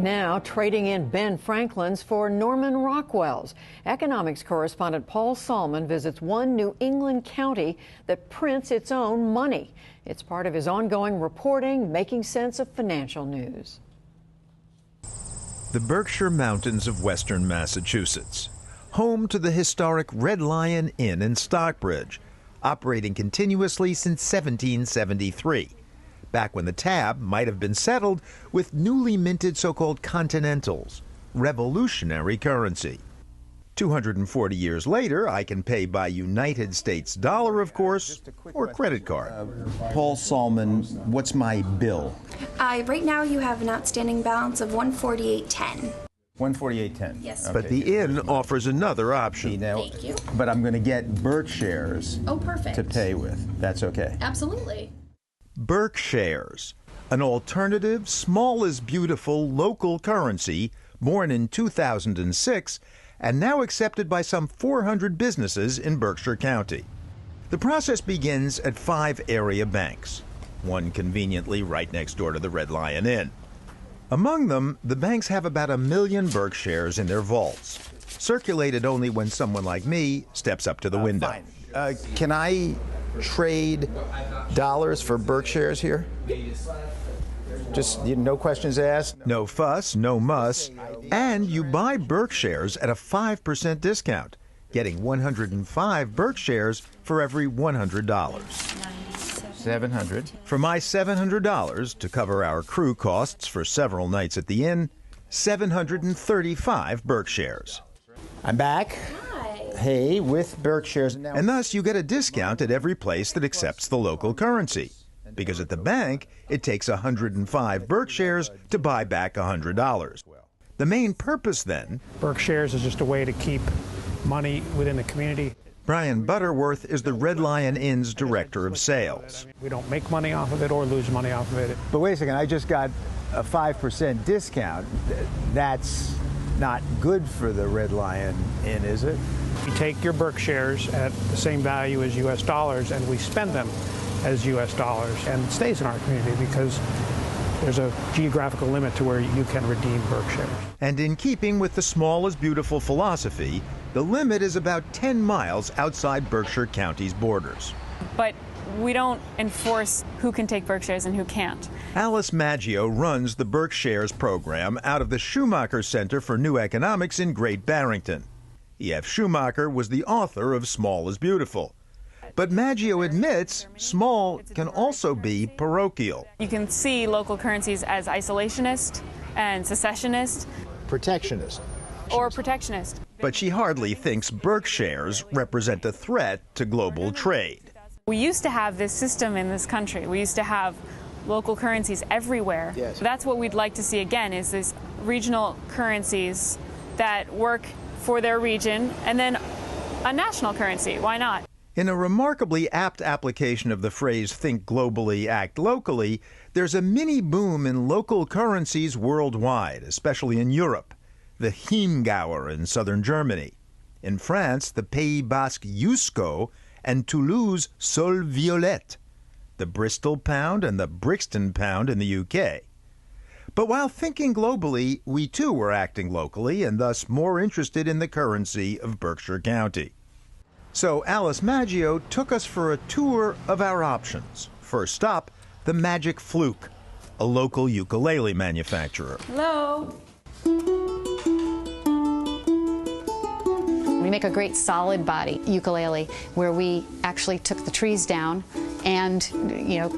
Now trading in Ben Franklin's for Norman Rockwell's. Economics correspondent Paul Salmon visits one New England county that prints its own money. It's part of his ongoing reporting, making sense of financial news. The Berkshire Mountains of western Massachusetts, home to the historic Red Lion Inn in Stockbridge, operating continuously since 1773. Back when the tab might have been settled with newly minted so-called Continentals, revolutionary currency. 240 years later, I can pay by United States dollar, of course, or credit card. Paul Salmon, what's my bill? Right now you have an outstanding balance of $148.10. $148.10. Yes. Okay. But the inn offers another option. Thank you. But I'm going to get BerkShares Perfect. to pay with. That's okay. Absolutely. BerkShares, an alternative, small is beautiful local currency born in 2006 and now accepted by some 400 businesses in Berkshire County. The process begins at 5 area banks, one conveniently right next door to the Red Lion Inn. Among them, the banks have about 1 million BerkShares in their vaults, circulated only when someone like me steps up to the window. Fine. Can I trade dollars for BerkShares here? Just no questions asked? No fuss, no muss, and you buy BerkShares at a 5% discount, getting 105 BerkShares for every $100. 700. For my $700 to cover our crew costs for several nights at the inn, 735 BerkShares. I'm back. Hey, with BerkShares. And thus you get a discount at every place that accepts the local currency. Because at the bank, it takes 105 BerkShares to buy back $100. The main purpose then... BerkShares is just a way to keep money within the community. Brian Butterworth is the Red Lion Inn's director of sales. We don't make money off of it or lose money off of it. But wait a second, I just got a 5% discount. That's not good for the Red Lion Inn, is it? We take your BerkShares at the same value as U.S. dollars and we spend them as U.S. dollars, and it stays in our community because there's a geographical limit to where you can redeem BerkShares. And in keeping with the small is beautiful philosophy, the limit is about 10 miles outside Berkshire County's borders. But we don't enforce who can take BerkShares and who can't. Alice Maggio runs the BerkShares program out of the Schumacher Center for New Economics in Great Barrington. E.F. Schumacher was the author of Small is Beautiful. But Maggio admits small can also be parochial. You can see local currencies as isolationist and secessionist. Protectionist. Or protectionist. But she hardly thinks BerkShares represent a threat to global trade. We used to have this system in this country. We used to have local currencies everywhere. Yes. That's what we'd like to see again, is these regional currencies that work for their region, and then a national currency. Why not? In a remarkably apt application of the phrase think globally, act locally, there's a mini boom in local currencies worldwide, especially in Europe. The Chiemgauer in southern Germany. In France, the Pays Basque Eusco and Toulouse Sol Violet. The Bristol pound and the Brixton pound in the UK. But while thinking globally, we too were acting locally and thus more interested in the currency of Berkshire County. So Alice Maggio took us for a tour of our options. First stop, the Magic Fluke, a local ukulele manufacturer. Hello. We make a great solid body ukulele where we actually took the trees down and,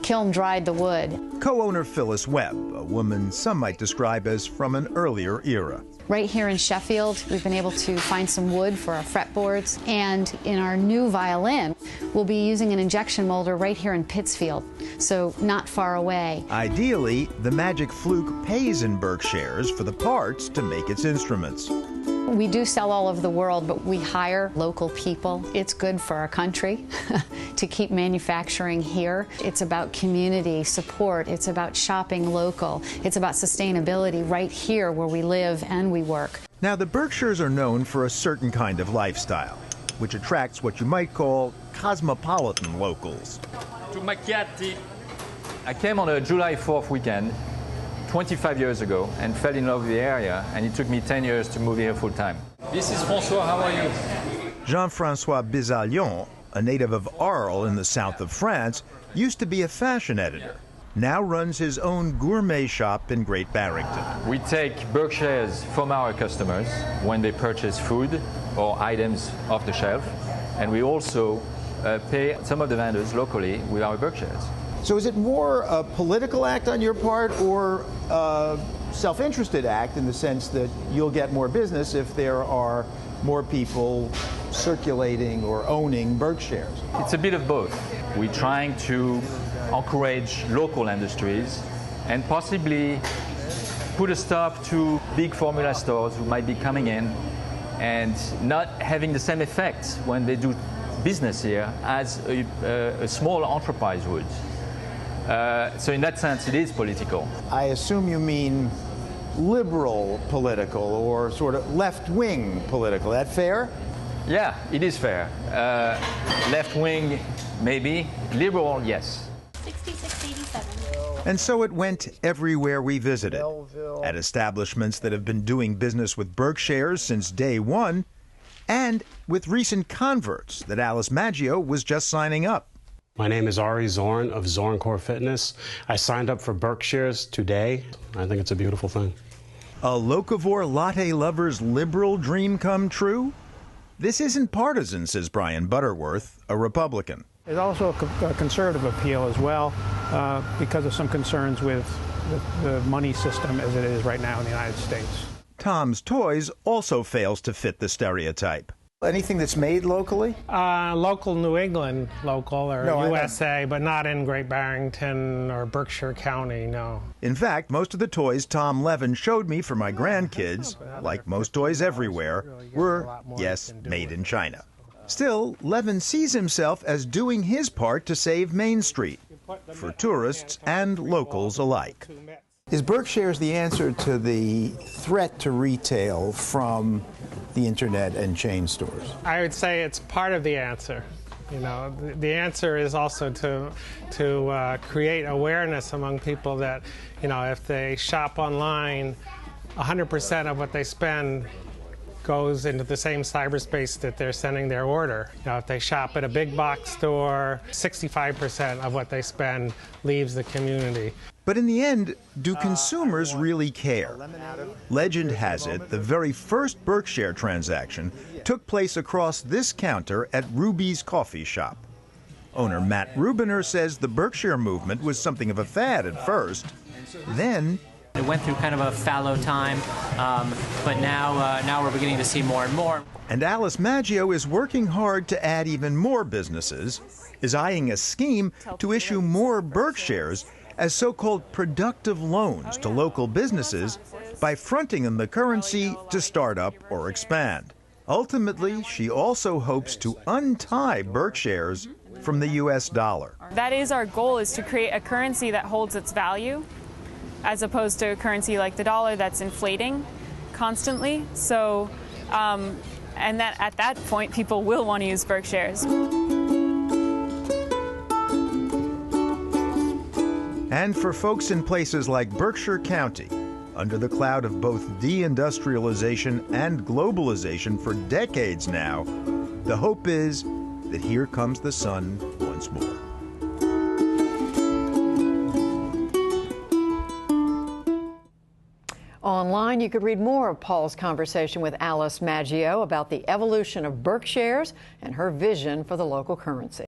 kiln dried the wood. Co-owner Phyllis Webb, a woman some might describe as from an earlier era. Right here in Sheffield, we've been able to find some wood for our fretboards, and in our new violin, we'll be using an injection molder right here in Pittsfield, so not far away. Ideally, the Magic Fluke pays in BerkShares for the parts to make its instruments. We do sell all over the world, but we hire local people. It's good for our country to keep manufacturing here. It's about community support. It's about shopping local. It's about sustainability right here where we live and we work. Now, the Berkshires are known for a certain kind of lifestyle, which attracts what you might call cosmopolitan locals. To Macchiati. I came on a July 4th weekend 25 years ago and fell in love with the area, and it took me 10 years to move here full time. This is François, how are you? Jean-Francois Bizalion, a native of Arles in the south of France, used to be a fashion editor. Now runs his own gourmet shop in Great Barrington. We take BerkShares from our customers when they purchase food or items off the shelf, and we also pay some of the vendors locally with our BerkShares. So is it more a political act on your part or a self-interested act in the sense that you'll get more business if there are more people circulating or owning BerkShares? It's a bit of both. We're trying to encourage local industries and possibly put a stop to big formula stores who might be coming in and not having the same effect when they do business here as a small enterprise would. So in that sense, it is political. I assume you mean liberal political or sort of left-wing political. That fair? Yeah, it is fair. Left-wing, maybe. Liberal, yes. 6687. And so it went everywhere we visited, at establishments that have been doing business with BerkShares since day one, and with recent converts that Alice Maggio was just signing up. My name is Ari Zorn of Zorn Core Fitness. I signed up for BerkShares today. I think it's a beautiful thing. A locavore latte lover's liberal dream come true? This isn't partisan, says Brian Butterworth, a Republican. There's also a conservative appeal as well because of some concerns with the money system as it is right now in the United States. Tom's Toys also fails to fit the stereotype. Anything that's made locally? Local New England, local, or No, USA, but not in Great Barrington or Berkshire County, no. In fact, most of the toys Tom Levin showed me for my grandkids, like most toys everywhere, were, yes, made in China. Still, Levin sees himself as doing his part to save Main Street, for tourists and locals alike. Is BerkShares the answer to the threat to retail from the internet and chain stores? I would say it's part of the answer. You know, the answer is also to create awareness among people that, you know, if they shop online, 100% of what they spend goes into the same cyberspace that they're sending their order. You know, if they shop at a big box store, 65% of what they spend leaves the community. But in the end, do consumers really care? Legend has it the very first Berkshire transaction took place across this counter at Ruby's coffee shop. Owner Matt Rubiner says the Berkshire movement was something of a fad at first. Then it went through kind of a fallow time, but now we're beginning to see more and more. And Alice Maggio is working hard to add even more businesses, is eyeing a scheme to issue more BerkShares as so-called productive loans to local businesses by fronting them the currency to start up or expand. Ultimately, she also hopes to untie BerkShares from the U.S. dollar. That is our goal, is to create a currency that holds its value, as opposed to a currency like the dollar that's inflating constantly. So, and that at that point, people will want to use BerkShares. And for folks in places like Berkshire County, under the cloud of both deindustrialization and globalization for decades now, the hope is that here comes the sun once more. Online, you could read more of Paul's conversation with Alice Maggio about the evolution of BerkShares and her vision for the local currency.